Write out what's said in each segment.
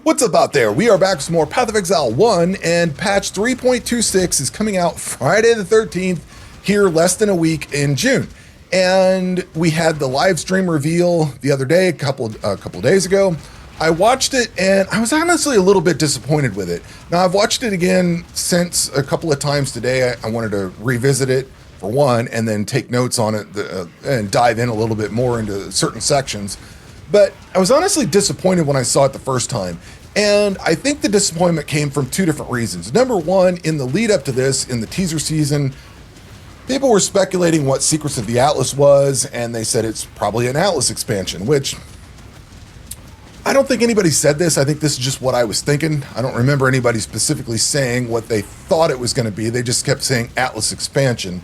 What's up out there? We are back with some more Path of Exile 1, and patch 3.26 is coming out Friday the 13th, here less than a week in June. And we had the live stream reveal the other day, a couple days ago. I watched it, and I was honestly a little bit disappointed with it. Now, I've watched it again since a couple of times today. I wanted to revisit it, for one, and then take notes on it and dive in a little bit more into certain sections. But I was honestly disappointed when I saw it the first time. And I think the disappointment came from two different reasons. Number one, in the lead up to this, in the teaser season, people were speculating what Secrets of the Atlas was, and they said it's probably an Atlas expansion, which I don't think anybody said this. I think this is just what I was thinking. I don't remember anybody specifically saying what they thought it was going to be. They just kept saying Atlas expansion.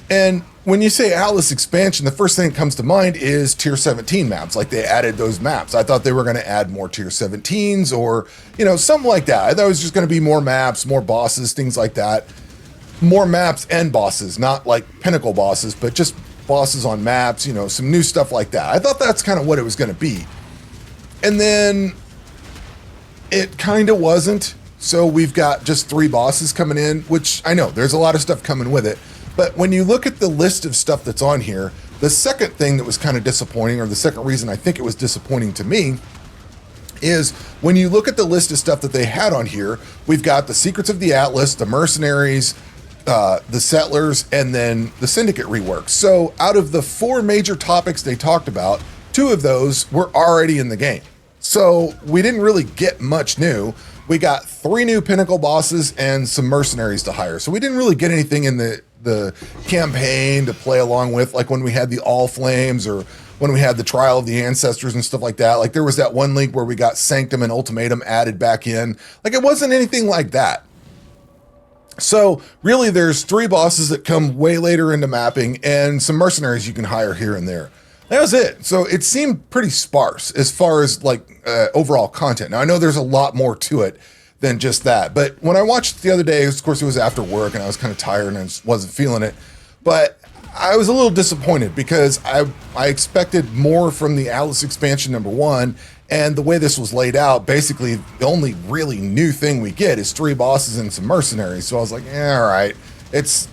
And when you say Atlas expansion, the first thing that comes to mind is tier 17 maps. Like, they added those maps. I thought they were going to add more tier 17s or, something like that. I thought it was just going to be more maps, more bosses, things like that. More maps and bosses, not like pinnacle bosses, but just bosses on maps, some new stuff like that. I thought that's kind of what it was going to be. And then it kind of wasn't. So we've got just 3 bosses coming in, which I know there's a lot of stuff coming with it. But when you look at the list of stuff that's on here, the second thing that was kind of disappointing, or the second reason I think it was disappointing to me, is when you look at the list of stuff that they had on here, we've got the Secrets of the Atlas, the Mercenaries, the Settlers, and then the Syndicate rework. So out of the 4 major topics they talked about, 2 of those were already in the game. So we didn't really get much new. We got 3 new pinnacle bosses and some mercenaries to hire. So we didn't really get anything in the campaign to play along with, like when we had the All Flames or when we had the Trial of the Ancestors and stuff like that. Like, there was that one link where we got Sanctum and Ultimatum added back in. Like, it wasn't anything like that. So really, there's 3 bosses that come way later into mapping and some mercenaries you can hire here and there. That was it. So it seemed pretty sparse as far as overall content. Now, I know there's a lot more to it than just that. But when I watched it the other day, of course, it was after work and I was kind of tired and I just wasn't feeling it. But I was a little disappointed because I expected more from the Atlas expansion, number one. And the way this was laid out, basically the only really new thing we get is 3 bosses and some mercenaries. So I was like, yeah, all right, it's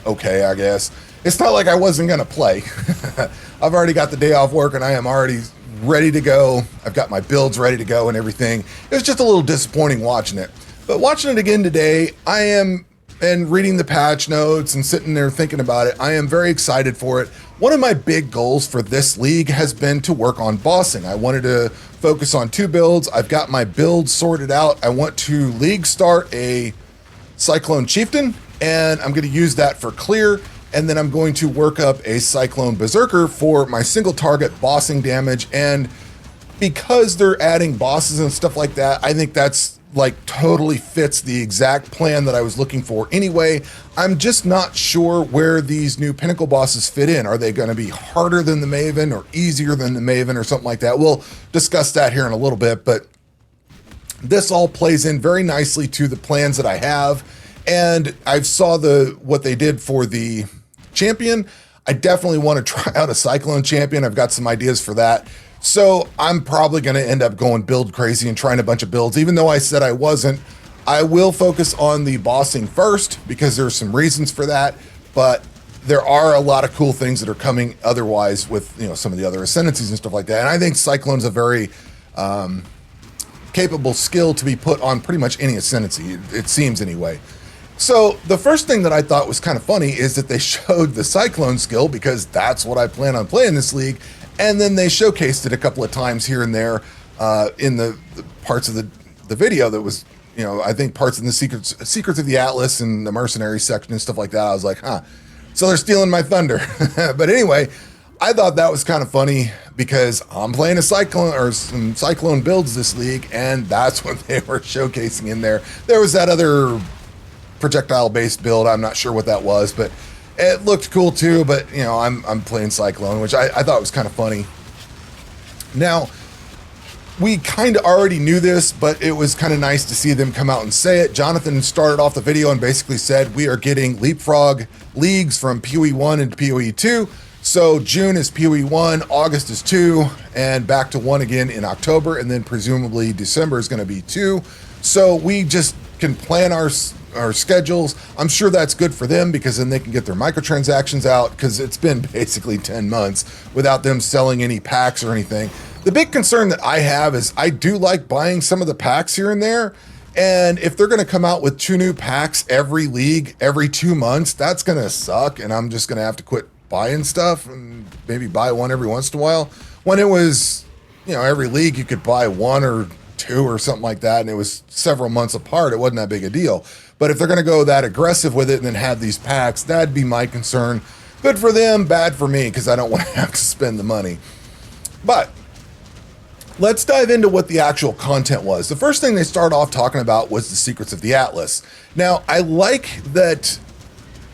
okay, I guess. It's not like I wasn't going to play. I've already got the day off work and I am already ready to go. I've got my builds ready to go and everything. It was just a little disappointing watching it. But watching it again today, and reading the patch notes and sitting there thinking about it, I am very excited for it. One of my big goals for this league has been to work on bossing. I wanted to focus on 2 builds. I've got my builds sorted out. I want to league start a Cyclone Chieftain, and I'm going to use that for clear. And then I'm going to work up a Cyclone Berserker for my single target bossing damage. And because they're adding bosses and stuff like that, I think that's totally fits the exact plan that I was looking for anyway. I'm just not sure where these new pinnacle bosses fit in. Are they going to be harder than the Maven or easier than the Maven or something like that? We'll discuss that here in a little bit, but this all plays in very nicely to the plans that I have. And I saw what they did for the champion. I definitely want to try out a Cyclone champion. I've got some ideas for that. So I'm probably going to end up going build crazy and trying a bunch of builds. Even though I said I wasn't, I will focus on the bossing first because there's some reasons for that. But there are a lot of cool things that are coming otherwise with some of the other ascendancies and stuff like that. And I think Cyclone's a very capable skill to be put on pretty much any ascendancy. It seems anyway. So the first thing that I thought was kind of funny is that they showed the Cyclone skill because that's what I plan on playing this league. And then they showcased it a couple of times here and there in the parts of the video that was, I think parts in the Secrets of the Atlas and the Mercenary section and stuff like that. I was like, huh, so they're stealing my thunder. But anyway, I thought that was kind of funny because I'm playing a Cyclone or some Cyclone builds this league, and that's what they were showcasing in there. There was that other projectile-based build. I'm not sure what that was, but it looked cool too. But I'm playing Cyclone, which I thought was kind of funny. Now, we kind of already knew this, but it was kind of nice to see them come out and say it. Jonathan started off the video and basically said we are getting leapfrog leagues from PoE 1 into PoE 2. So June is PoE 1, August is 2, and back to 1 again in October, and then presumably December is going to be 2. So we just can plan our schedules. I'm sure that's good for them because then they can get their microtransactions out, because it's been basically 10 months without them selling any packs or anything. The big concern that I have is I do like buying some of the packs here and there. And if they're going to come out with 2 new packs every league, every 2 months, that's going to suck. And I'm just going to have to quit buying stuff and maybe buy one every once in a while. When it was, every league you could buy 1 or 2 or something like that, and it was several months apart, it wasn't that big a deal. But if they're going to go that aggressive with it and then have these packs, that'd be my concern. Good for them, bad for me, because I don't want to have to spend the money. But let's dive into what the actual content was. The first thing they start off talking about was the secrets of the Atlas. Now, I like that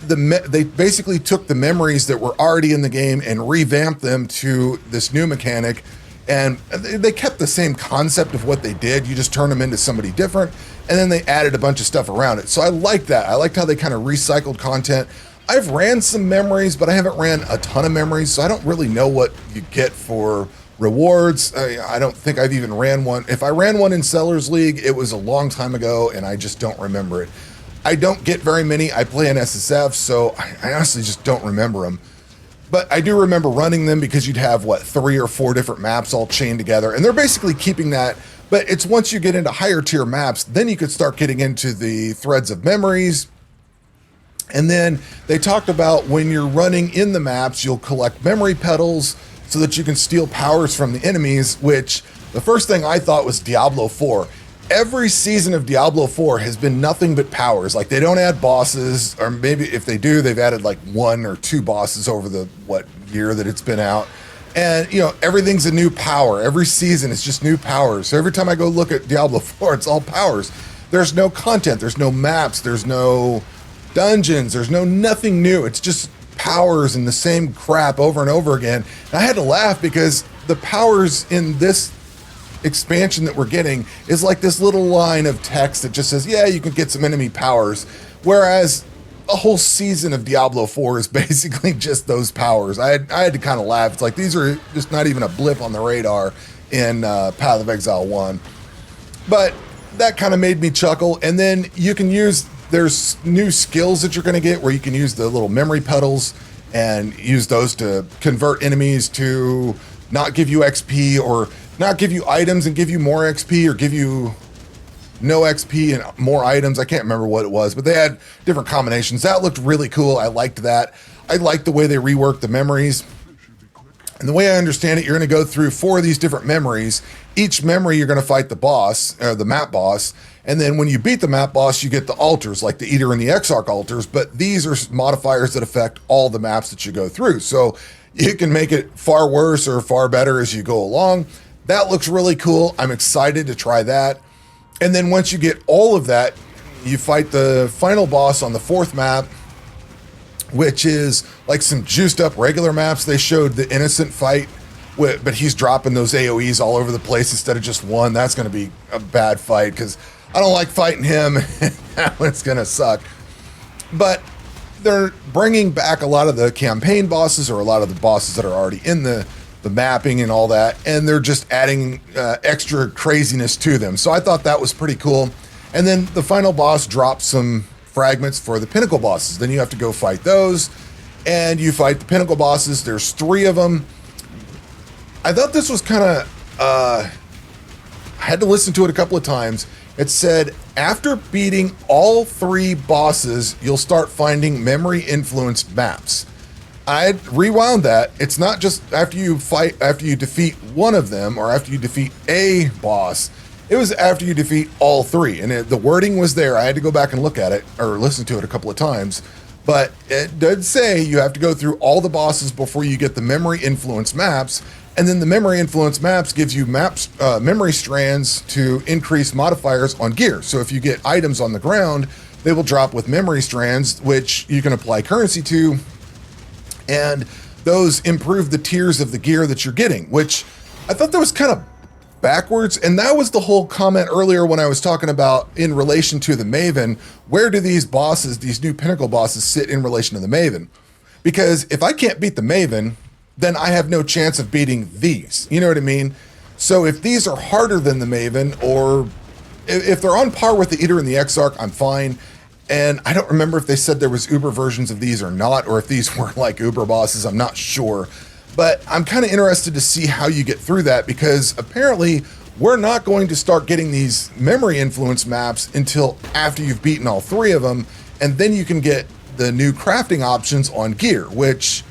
they basically took the memories that were already in the game and revamped them to this new mechanic, and they kept the same concept of what they did. You just turn them into somebody different, and then they added a bunch of stuff around it. So I like that. I liked how they kind of recycled content. I've ran some memories, but I haven't ran a ton of memories, so I don't really know what you get for rewards. I don't think I've even ran one. If I ran one in Sellers League, it was a long time ago, and I just don't remember it. I don't get very many. I play in SSF, so I honestly just don't remember them. But I do remember running them because you'd have, 3 or 4 different maps all chained together, and they're basically keeping that. But it's once you get into higher tier maps, then you could start getting into the threads of memories. And then they talked about when you're running in the maps, you'll collect memory petals so that you can steal powers from the enemies, which the first thing I thought was Diablo 4. Every season of Diablo 4 has been nothing but powers. Like, they don't add bosses, or maybe if they do, they've added 1 or 2 bosses over the, year that it's been out. And, everything's a new power. Every season is just new powers. So every time I go look at Diablo 4, it's all powers. There's no content. There's no maps. There's no dungeons. There's nothing new. It's just powers and the same crap over and over again. And I had to laugh because the powers in this expansion that we're getting is like this little line of text that just says, yeah, you can get some enemy powers. Whereas a whole season of Diablo 4 is basically just those powers. I had to kind of laugh. It's like, these are just not even a blip on the radar in Path of Exile 1. But that kind of made me chuckle. And then you can use, there's new skills that you're going to get where you can use the little memory petals and use those to convert enemies to not give you XP, or not give you items and give you more XP, or give you no XP and more items. I can't remember what it was, but they had different combinations. That looked really cool. I liked that. I liked the way they reworked the memories. And the way I understand it, you're going to go through 4 of these different memories. Each memory, you're going to fight the boss, or the map boss. And then when you beat the map boss, you get the altars, like the Eater and the Exarch altars. But these are modifiers that affect all the maps that you go through. So you can make it far worse or far better as you go along. That looks really cool. I'm excited to try that. And then once you get all of that, you fight the final boss on the 4th map, which is like some juiced up regular maps. They showed the innocent fight, but he's dropping those AoEs all over the place instead of just one. That's going to be a bad fight because I don't like fighting him. That one's going to suck. But they're bringing back a lot of the campaign bosses, or a lot of the bosses that are already in the mapping and all that, and they're just adding extra craziness to them. So I thought that was pretty cool. And then the final boss drops some fragments for the pinnacle bosses. Then you have to go fight those, and you fight the pinnacle bosses. There's 3 of them. I thought this was kind of, I had to listen to it a couple of times. It said, after beating all 3 bosses, you'll start finding memory-influenced maps. I rewound that. It's not just after you defeat one of them, or after you defeat a boss. It was after you defeat all 3. And the wording was there. I had to go back and look at it, or listen to it a couple of times. But it did say you have to go through all the bosses before you get the memory-influenced maps. And then the memory-influenced maps gives you memory strands to increase modifiers on gear. So if you get items on the ground, they will drop with memory strands, which you can apply currency to. And those improve the tiers of the gear that you're getting, which I thought that was kind of backwards. And that was the whole comment earlier when I was talking about in relation to the Maven. Where do these bosses, these new pinnacle bosses, sit in relation to the Maven? Because if I can't beat the Maven, then I have no chance of beating these. You know what I mean? So if these are harder than the Maven, or if they're on par with the Eater and the Exarch, I'm fine. And I don't remember if they said there was Uber versions of these or not, or if these were like Uber bosses. I'm not sure. But I'm kind of interested to see how you get through that, because apparently we're not going to start getting these memory influence maps until after you've beaten all 3 of them. And then you can get the new crafting options on gear, which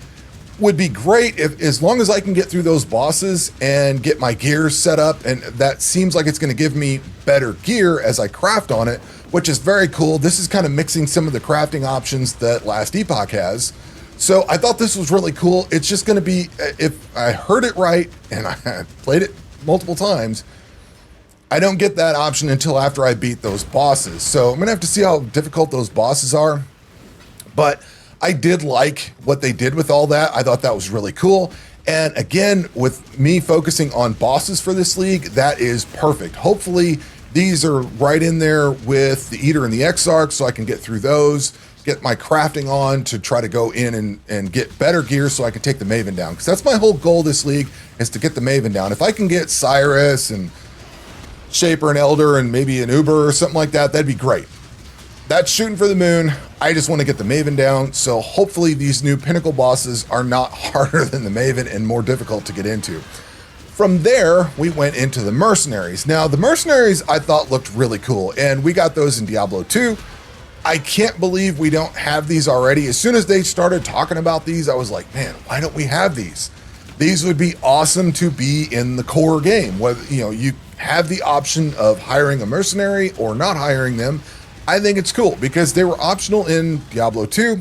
would be great if, as long as I can get through those bosses and get my gear set up. And that seems like it's going to give me better gear as I craft on it, which is very cool. This is kind of mixing some of the crafting options that Last Epoch has. So I thought this was really cool. It's just going to be, if I heard it right, and I played it multiple times, I don't get that option until after I beat those bosses. So I'm going to have to see how difficult those bosses are. But I did like what they did with all that. I thought that was really cool. And again, with me focusing on bosses for this league, that is perfect. Hopefully these are right in there with the Eater and the Exarch, so I can get through those, get my crafting on to try to go in and get better gear so I can take the Maven down. Because that's my whole goal this league, is to get the Maven down. If I can get Cyrus and Shaper and Elder and maybe an Uber or something like that, that'd be great. That's shooting for the moon. I just want to get the Maven down. So hopefully these new Pinnacle bosses are not harder than the Maven and more difficult to get into. From there, we went into the Mercenaries. Now, the Mercenaries I thought looked really cool, and we got those in Diablo 2. I can't believe we don't have these already. As soon as they started talking about these, I was like, man, why don't we have these? These would be awesome to be in the core game. Whether, you know, you have the option of hiring a mercenary or not hiring them. I think it's cool because they were optional in Diablo 2.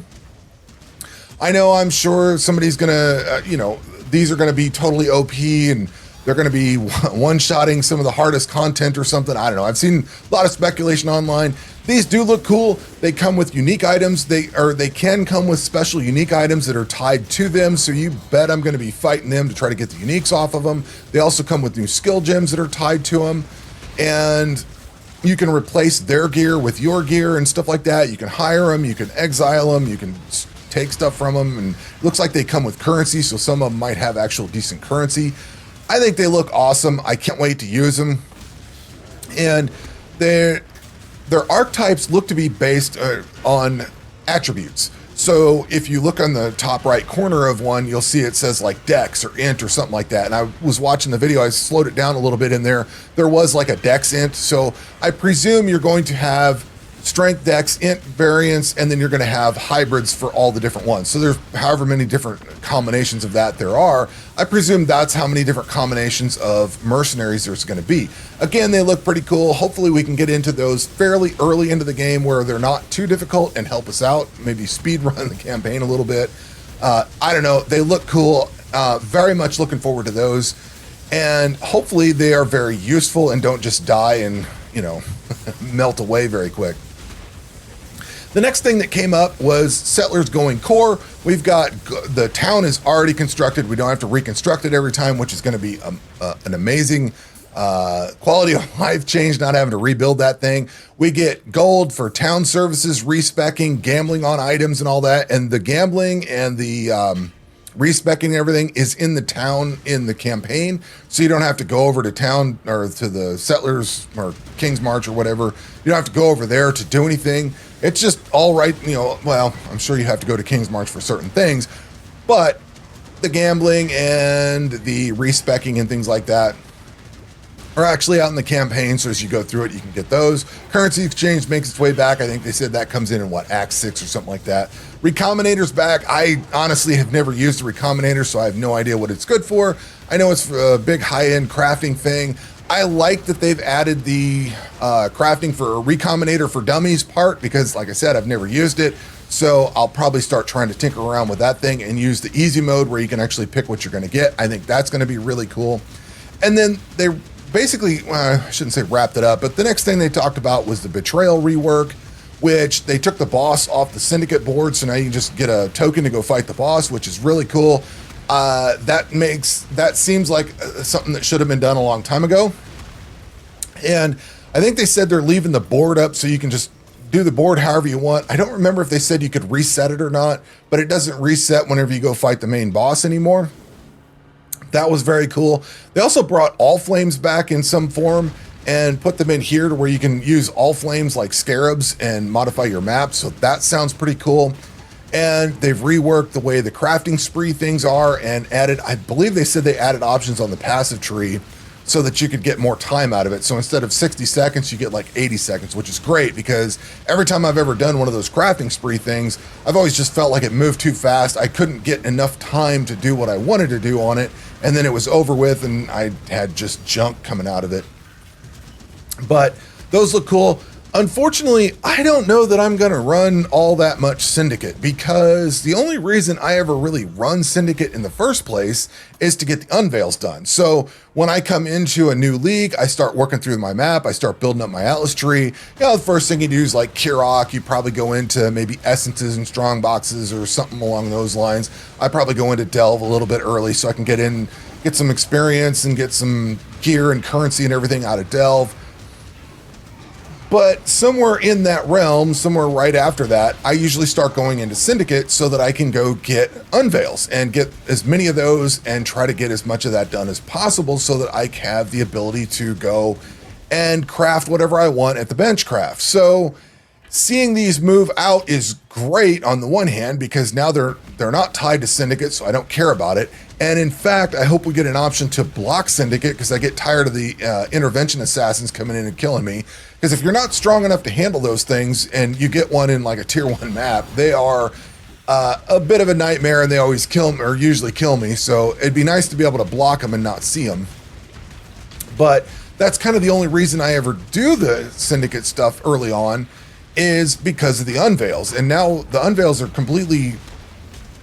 I know, I'm sure somebody's gonna, these are gonna be totally OP and they're gonna be one-shotting some of the hardest content or something. I don't know. I've seen a lot of speculation online. These do look cool. They come with unique items. They can come with special unique items that are tied to them. So you bet I'm gonna be fighting them to try to get the uniques off of them. They also come with new skill gems that are tied to them. And you can replace their gear with your gear and stuff like that. You can hire them, you can exile them, you can take stuff from them, and it looks like they come with currency, so some of them might have actual decent currency. I think they look awesome. I can't wait to use them. And their archetypes look to be based on attributes. So if you look on the top right corner of one, you'll see it says like Dex or Int or something like that. And I was watching the video, I slowed it down a little bit in there. There was like a Dex Int. So I presume you're going to have Strength, Dex, Int variants, and then you're going to have hybrids for all the different ones. So there's however many different combinations of that there are. I presume that's how many different combinations of mercenaries there's going to be. Again, they look pretty cool. Hopefully we can get into those fairly early into the game where they're not too difficult and help us out. Maybe speed run the campaign a little bit. I don't know. They look cool. Very much looking forward to those. And hopefully they are very useful and don't just die and, melt away very quick. The next thing that came up was Settlers Going Core. We've got, the town is already constructed. We don't have to reconstruct it every time, which is going to be an amazing quality of life change, not having to rebuild that thing. We get gold for town services, respecking, gambling on items and all that. And the gambling and the respecking and everything is in the town in the campaign. So you don't have to go over to town or to the Settlers or King's March or whatever. You don't have to go over there to do anything. It's just all right, well, I'm sure you have to go to King's March for certain things, but the gambling and the respecking and things like that are actually out in the campaign. So as you go through it, you can get those. Currency exchange makes its way back. I think they said that comes in Act 6 or something like that. Recombinator's back. I honestly have never used a Recombinator, so I have no idea what it's good for. I know it's a big high-end crafting thing. I like that they've added the crafting for a Recombinator for Dummies part because, like I said, I've never used it. So I'll probably start trying to tinker around with that thing and use the easy mode where you can actually pick what you're going to get. I think that's going to be really cool. And then they basically, I shouldn't say wrapped it up, but the next thing they talked about was the Betrayal rework, which they took the boss off the Syndicate board. So now you can just get a token to go fight the boss, which is really cool. That seems like something that should have been done a long time ago. And I think they said they're leaving the board up so you can just do the board however you want. I don't remember if they said you could reset it or not, but it doesn't reset whenever you go fight the main boss anymore. That was very cool. They also brought all flames back in some form and put them in here to where you can use all flames like scarabs and modify your map. So that sounds pretty cool. And they've reworked the way the crafting spree things are and added, I believe they said they added options on the passive tree so that you could get more time out of it. So instead of 60 seconds, you get like 80 seconds, which is great because every time I've ever done one of those crafting spree things, I've always just felt like it moved too fast. I couldn't get enough time to do what I wanted to do on it. And then it was over with and I had just junk coming out of it. But those look cool. Unfortunately, I don't know that I'm going to run all that much Syndicate because the only reason I ever really run Syndicate in the first place is to get the unveils done. So when I come into a new league, I start working through my map. I start building up my Atlas tree. You know, the first thing you do is like Kirok. You probably go into maybe Essences and Strong Boxes or something along those lines. I probably go into Delve a little bit early so I can get some experience and get some gear and currency and everything out of Delve. But somewhere in that realm, somewhere right after that, I usually start going into Syndicate so that I can go get unveils and get as many of those and try to get as much of that done as possible so that I have the ability to go and craft whatever I want at the bench craft. So seeing these move out is great on the one hand because now they're not tied to Syndicate, so I don't care about it. And in fact, I hope we get an option to block Syndicate because I get tired of the intervention assassins coming in and killing me. Because if you're not strong enough to handle those things and you get one in like a tier 1 map, they are a bit of a nightmare and they always kill me or usually kill me. So it'd be nice to be able to block them and not see them. But that's kind of the only reason I ever do the Syndicate stuff early on is because of the unveils. And now the unveils are completely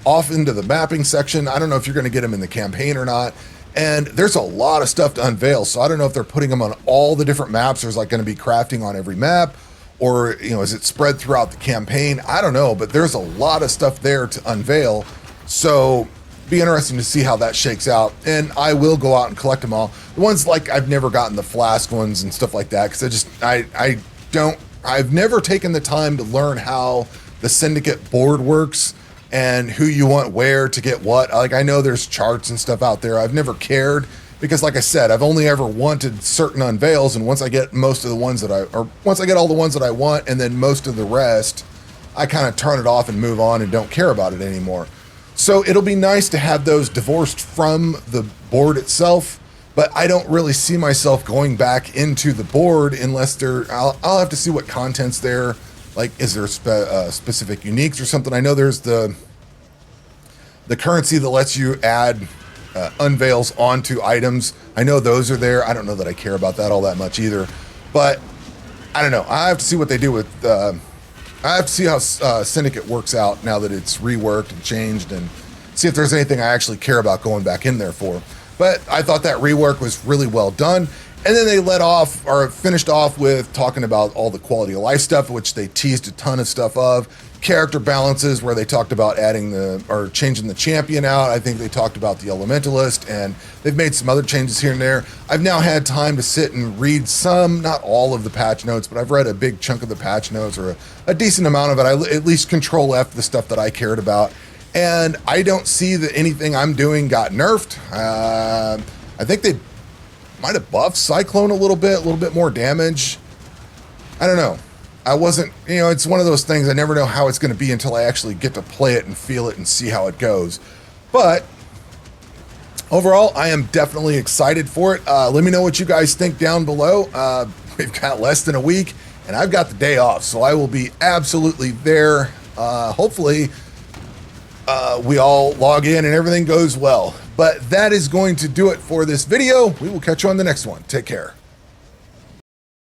off into the mapping section. I don't know if you're going to get them in the campaign or not. And there's a lot of stuff to unveil. So I don't know if they're putting them on all the different maps. There's like going to be crafting on every map or, you know, is it spread throughout the campaign? I don't know, but there's a lot of stuff there to unveil. So be interesting to see how that shakes out. And I will go out and collect them all. The ones like I've never gotten the flask ones and stuff like that. Cause I've never taken the time to learn how the Syndicate board works and who you want where to get what. Like I know there's charts and stuff out there. I've never cared because like I said, I've only ever wanted certain unveils. And once I get once I get all the ones that I want and then most of the rest, I kind of turn it off and move on and don't care about it anymore. So it'll be nice to have those divorced from the board itself, but I don't really see myself going back into the board unless I'll have to see what content's there. Like, is there specific uniques or something? I know there's the currency that lets you add unveils onto items. I know those are there. I don't know that I care about that all that much either. But I don't know. I have to see what they do with... I have to see how Syndicate works out now that it's reworked and changed and see if there's anything I actually care about going back in there for. But I thought that rework was really well done. And then they finished off with talking about all the quality of life stuff, which they teased a ton of stuff of. Character balances, where they talked about changing the champion out. I think they talked about the Elementalist, and they've made some other changes here and there. I've now had time to sit and read some, not all of the patch notes, but I've read a big chunk of the patch notes, or a decent amount of it. I at least control F the stuff that I cared about. And I don't see that anything I'm doing got nerfed. I think they might have buffed Cyclone a little bit more damage. I don't know. I wasn't, it's one of those things I never know how it's going to be until I actually get to play it and feel it and see how it goes. But overall, I am definitely excited for it. Let me know what you guys think down below. We've got less than a week and I've got the day off, so I will be absolutely there. Hopefully we all log in and everything goes well. But that is going to do it for this video. We will catch you on the next one. Take care.